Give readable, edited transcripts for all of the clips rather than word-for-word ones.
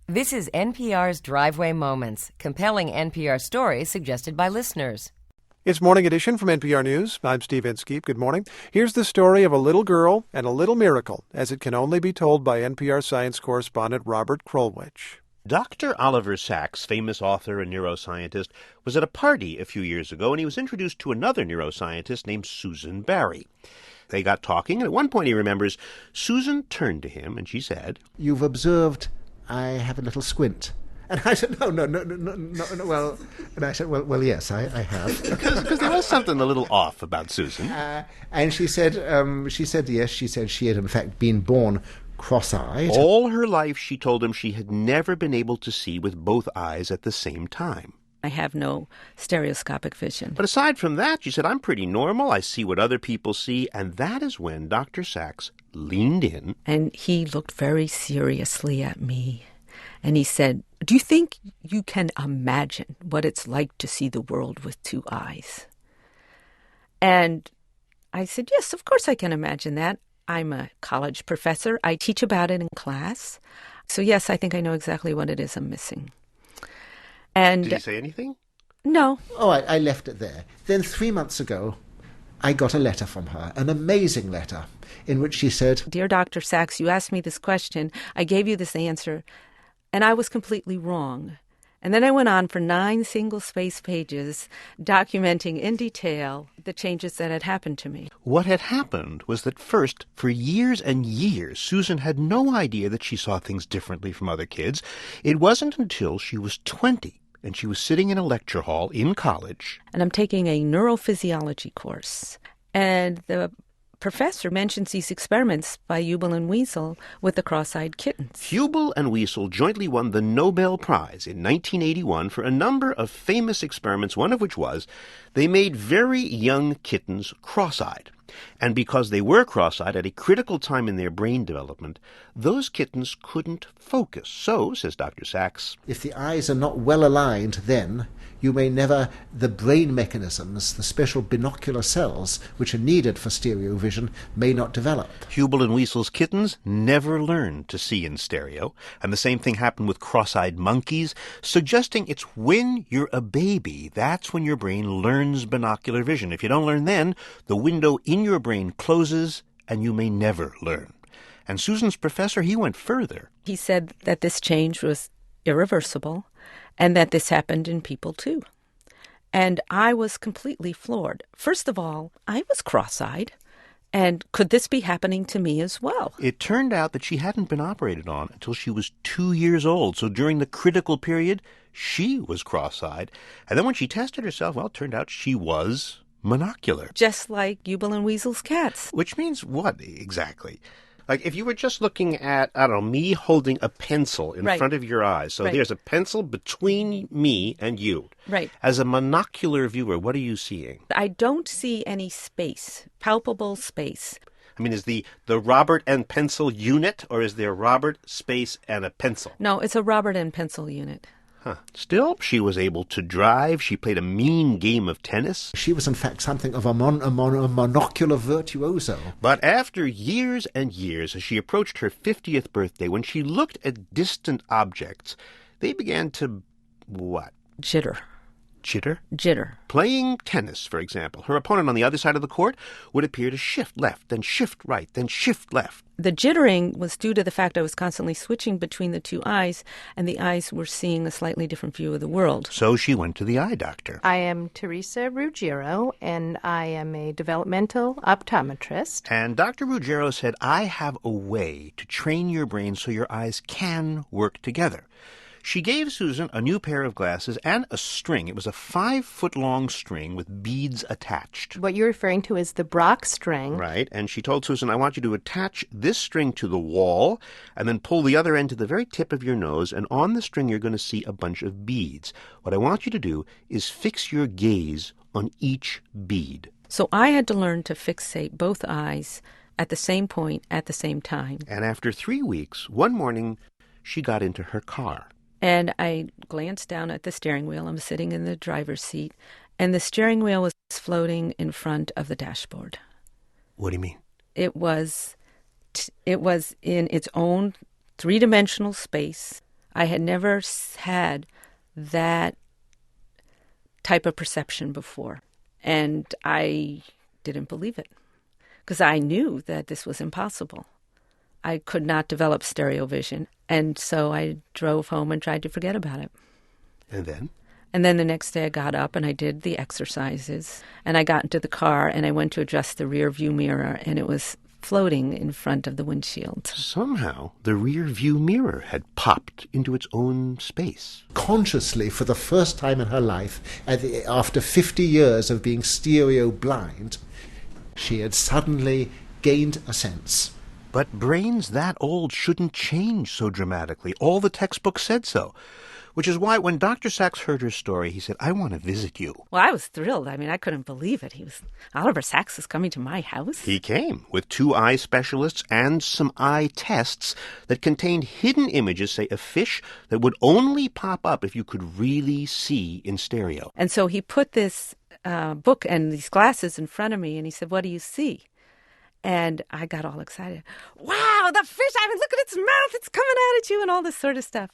This is NPR's Driveway Moments, compelling NPR stories suggested by listeners. It's Morning Edition from NPR News. I'm Steve Inskeep. Good morning. Here's the story of a little girl and a little miracle, as it can only be told by NPR science correspondent Robert Krulwich. Dr. Oliver Sacks, famous author and neuroscientist, was at a party a few years ago, and he was introduced to another neuroscientist named Susan Barry. They got talking, and at one point he remembers, Susan turned to him and she said, "You've observed I have a little squint." And I said, no, well, and I said, well, yes, I have. Because there was something a little off about Susan. And she said, yes, she said she had in fact been born cross-eyed. All her life, she told him, she had never been able to see with both eyes at the same time. I have no stereoscopic vision. But aside from that, she said, I'm pretty normal. I see what other people see. And that is when Dr. Sacks leaned in. And he looked very seriously at me. And he said, "Do you think you can imagine what it's like to see the world with two eyes?" And I said, "Yes, of course I can imagine that. I'm a college professor. I teach about it in class. So yes, I think I know exactly what it is I'm missing." And did he say anything? No. Oh, I left it there. Then 3 months ago, I got a letter from her, an amazing letter, in which she said, "Dear Dr. Sacks, you asked me this question. I gave you this answer, and I was completely wrong." And then I went on for 9 single-space pages documenting in detail the changes that had happened to me. What had happened was that first, for years and years, Susan had no idea that she saw things differently from other kids. It wasn't until she was 20 and she was sitting in a lecture hall in college. And I'm taking a neurophysiology course. And the professor mentions these experiments by Hubel and Wiesel with the cross-eyed kittens. Hubel and Wiesel jointly won the Nobel Prize in 1981 for a number of famous experiments, one of which was they made very young kittens cross-eyed. And because they were cross-eyed at a critical time in their brain development, those kittens couldn't focus. So, says Dr. Sacks, if the eyes are not well aligned, then you may never, the brain mechanisms, the special binocular cells which are needed for stereo vision, may not develop. Hubel and Wiesel's kittens never learned to see in stereo, and the same thing happened with cross-eyed monkeys, suggesting it's when you're a baby, that's when your brain learns binocular vision. If you don't learn then, the window in your brain closes and you may never learn. And Susan's professor, he went further. He said that this change was irreversible and that this happened in people too. And I was completely floored. First of all, I was cross-eyed. And could this be happening to me as well? It turned out that she hadn't been operated on until she was 2 years old. So during the critical period, she was cross-eyed. And then when she tested herself, well, it turned out she was monocular. Just like Hubel and Wiesel's cats. Which means what exactly? Like if you were just looking at, I don't know, me holding a pencil in front of your eyes. So there's a pencil between me and you. Right. As a monocular viewer, what are you seeing? I don't see any space, palpable space. I mean, is the Robert and pencil unit, or is there Robert, space, and a pencil? No, it's a Robert and pencil unit. Huh. Still, she was able to drive. She played a mean game of tennis. She was, in fact, something of a monocular virtuoso. But after years and years, as she approached her 50th birthday, when she looked at distant objects, they began to, what? Jitter. Jitter? Jitter. Playing tennis, for example. Her opponent on the other side of the court would appear to shift left, then shift right, then shift left. The jittering was due to the fact I was constantly switching between the two eyes, and the eyes were seeing a slightly different view of the world. So she went to the eye doctor. I am Teresa Ruggiero, and I am a developmental optometrist. And Dr. Ruggiero said, I have a way to train your brain so your eyes can work together. She gave Susan a new pair of glasses and a string. It was a 5-foot-long string with beads attached. What you're referring to is the Brock string. Right, and she told Susan, I want you to attach this string to the wall and then pull the other end to the very tip of your nose, and on the string you're going to see a bunch of beads. What I want you to do is fix your gaze on each bead. So I had to learn to fixate both eyes at the same point at the same time. And after 3 weeks, one morning, she got into her car. And I glanced down at the steering wheel. I'm sitting in the driver's seat, and the steering wheel was floating in front of the dashboard. What do you mean? It was in its own three-dimensional space I had never had that type of perception before. And I didn't believe it because I knew that this was impossible. I could not develop stereo vision. And so I drove home and tried to forget about it. And then? And then the next day I got up and I did the exercises. And I got into the car and I went to adjust the rear view mirror, and it was floating in front of the windshield. Somehow the rear view mirror had popped into its own space. Consciously, for the first time in her life, after 50 years of being stereo blind, she had suddenly gained a sense. But brains that old shouldn't change so dramatically. All the textbooks said so. Which is why when Dr. Sachs heard her story, he said, I want to visit you. Well, I was thrilled. I mean, I couldn't believe it. Oliver Sacks is coming to my house. He came with 2 eye specialists and some eye tests that contained hidden images, say a fish, that would only pop up if you could really see in stereo. And so he put this book and these glasses in front of me, and he said, what do you see? And I got all excited. Wow, the fish! I mean, look at its mouth. It's coming out at you and all this sort of stuff.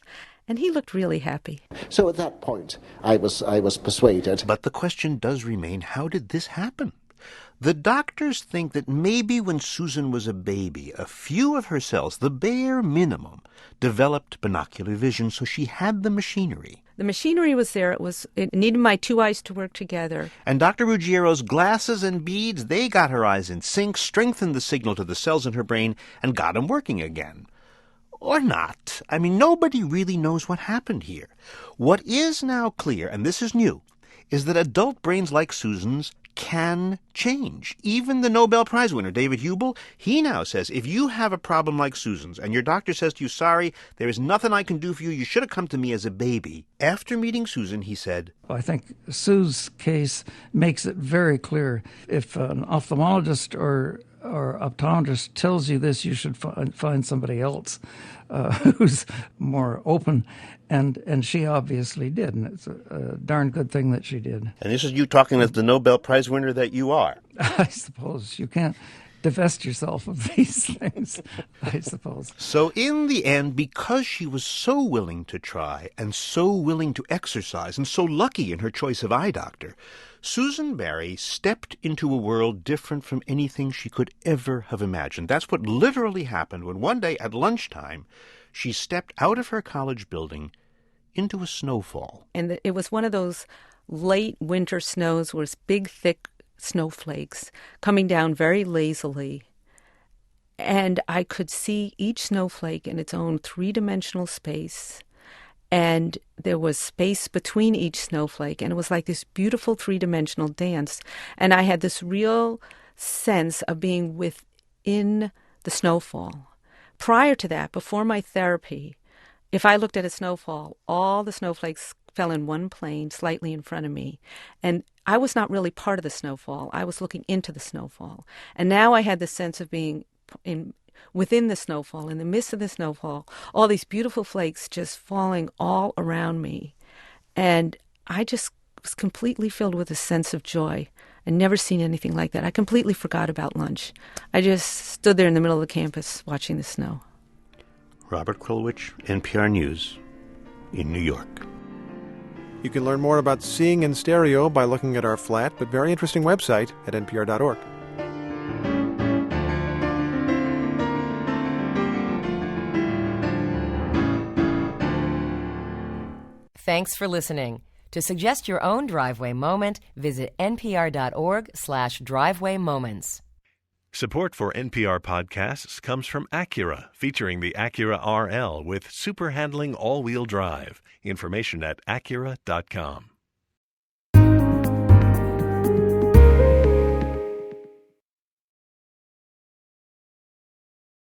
And he looked really happy. So at that point, I was persuaded. But the question does remain, how did this happen? The doctors think that maybe when Susan was a baby, a few of her cells, the bare minimum, developed binocular vision, so she had the machinery. The machinery was there. It needed my 2 eyes to work together. And Dr. Ruggiero's glasses and beads, they got her eyes in sync, strengthened the signal to the cells in her brain, and got them working again. Or not. I mean, nobody really knows what happened here. What is now clear, and this is new, is that adult brains like Susan's can change. Even the Nobel Prize winner, David Hubel, he now says, if you have a problem like Susan's and your doctor says to you, sorry, there is nothing I can do for you, you should have come to me as a baby. After meeting Susan, he said, I think Sue's case makes it very clear. If an ophthalmologist or optometrist tells you this, you should find somebody else who's more open. And she obviously did, and it's a darn good thing that she did. And this is you talking as the Nobel Prize winner that you are. I suppose. You can't divest yourself of these things, I suppose. So in the end, because she was so willing to try and so willing to exercise and so lucky in her choice of eye doctor, Susan Barry stepped into a world different from anything she could ever have imagined. That's what literally happened when one day at lunchtime, she stepped out of her college building into a snowfall. And it was one of those late winter snows where it's big, thick snowflakes coming down very lazily. And I could see each snowflake in its own 3-dimensional space. And there was space between each snowflake. And it was like this beautiful 3-dimensional dance. And I had this real sense of being within the snowfall. Prior to that, before my therapy, if I looked at a snowfall, all the snowflakes fell in one plane slightly in front of me. And I was not really part of the snowfall. I was looking into the snowfall. And now I had the sense of being within the snowfall, in the midst of the snowfall, all these beautiful flakes just falling all around me. And I just was completely filled with a sense of joy. I'd never seen anything like that. I completely forgot about lunch. I just stood there in the middle of the campus watching the snow. Robert Krulwich, NPR News, in New York. You can learn more about seeing in stereo by looking at our flat but very interesting website at npr.org. Thanks for listening. To suggest your own driveway moment, visit npr.org/driveway moments. Support for NPR podcasts comes from Acura, featuring the Acura RL with super handling all-wheel drive. Information at acura.com.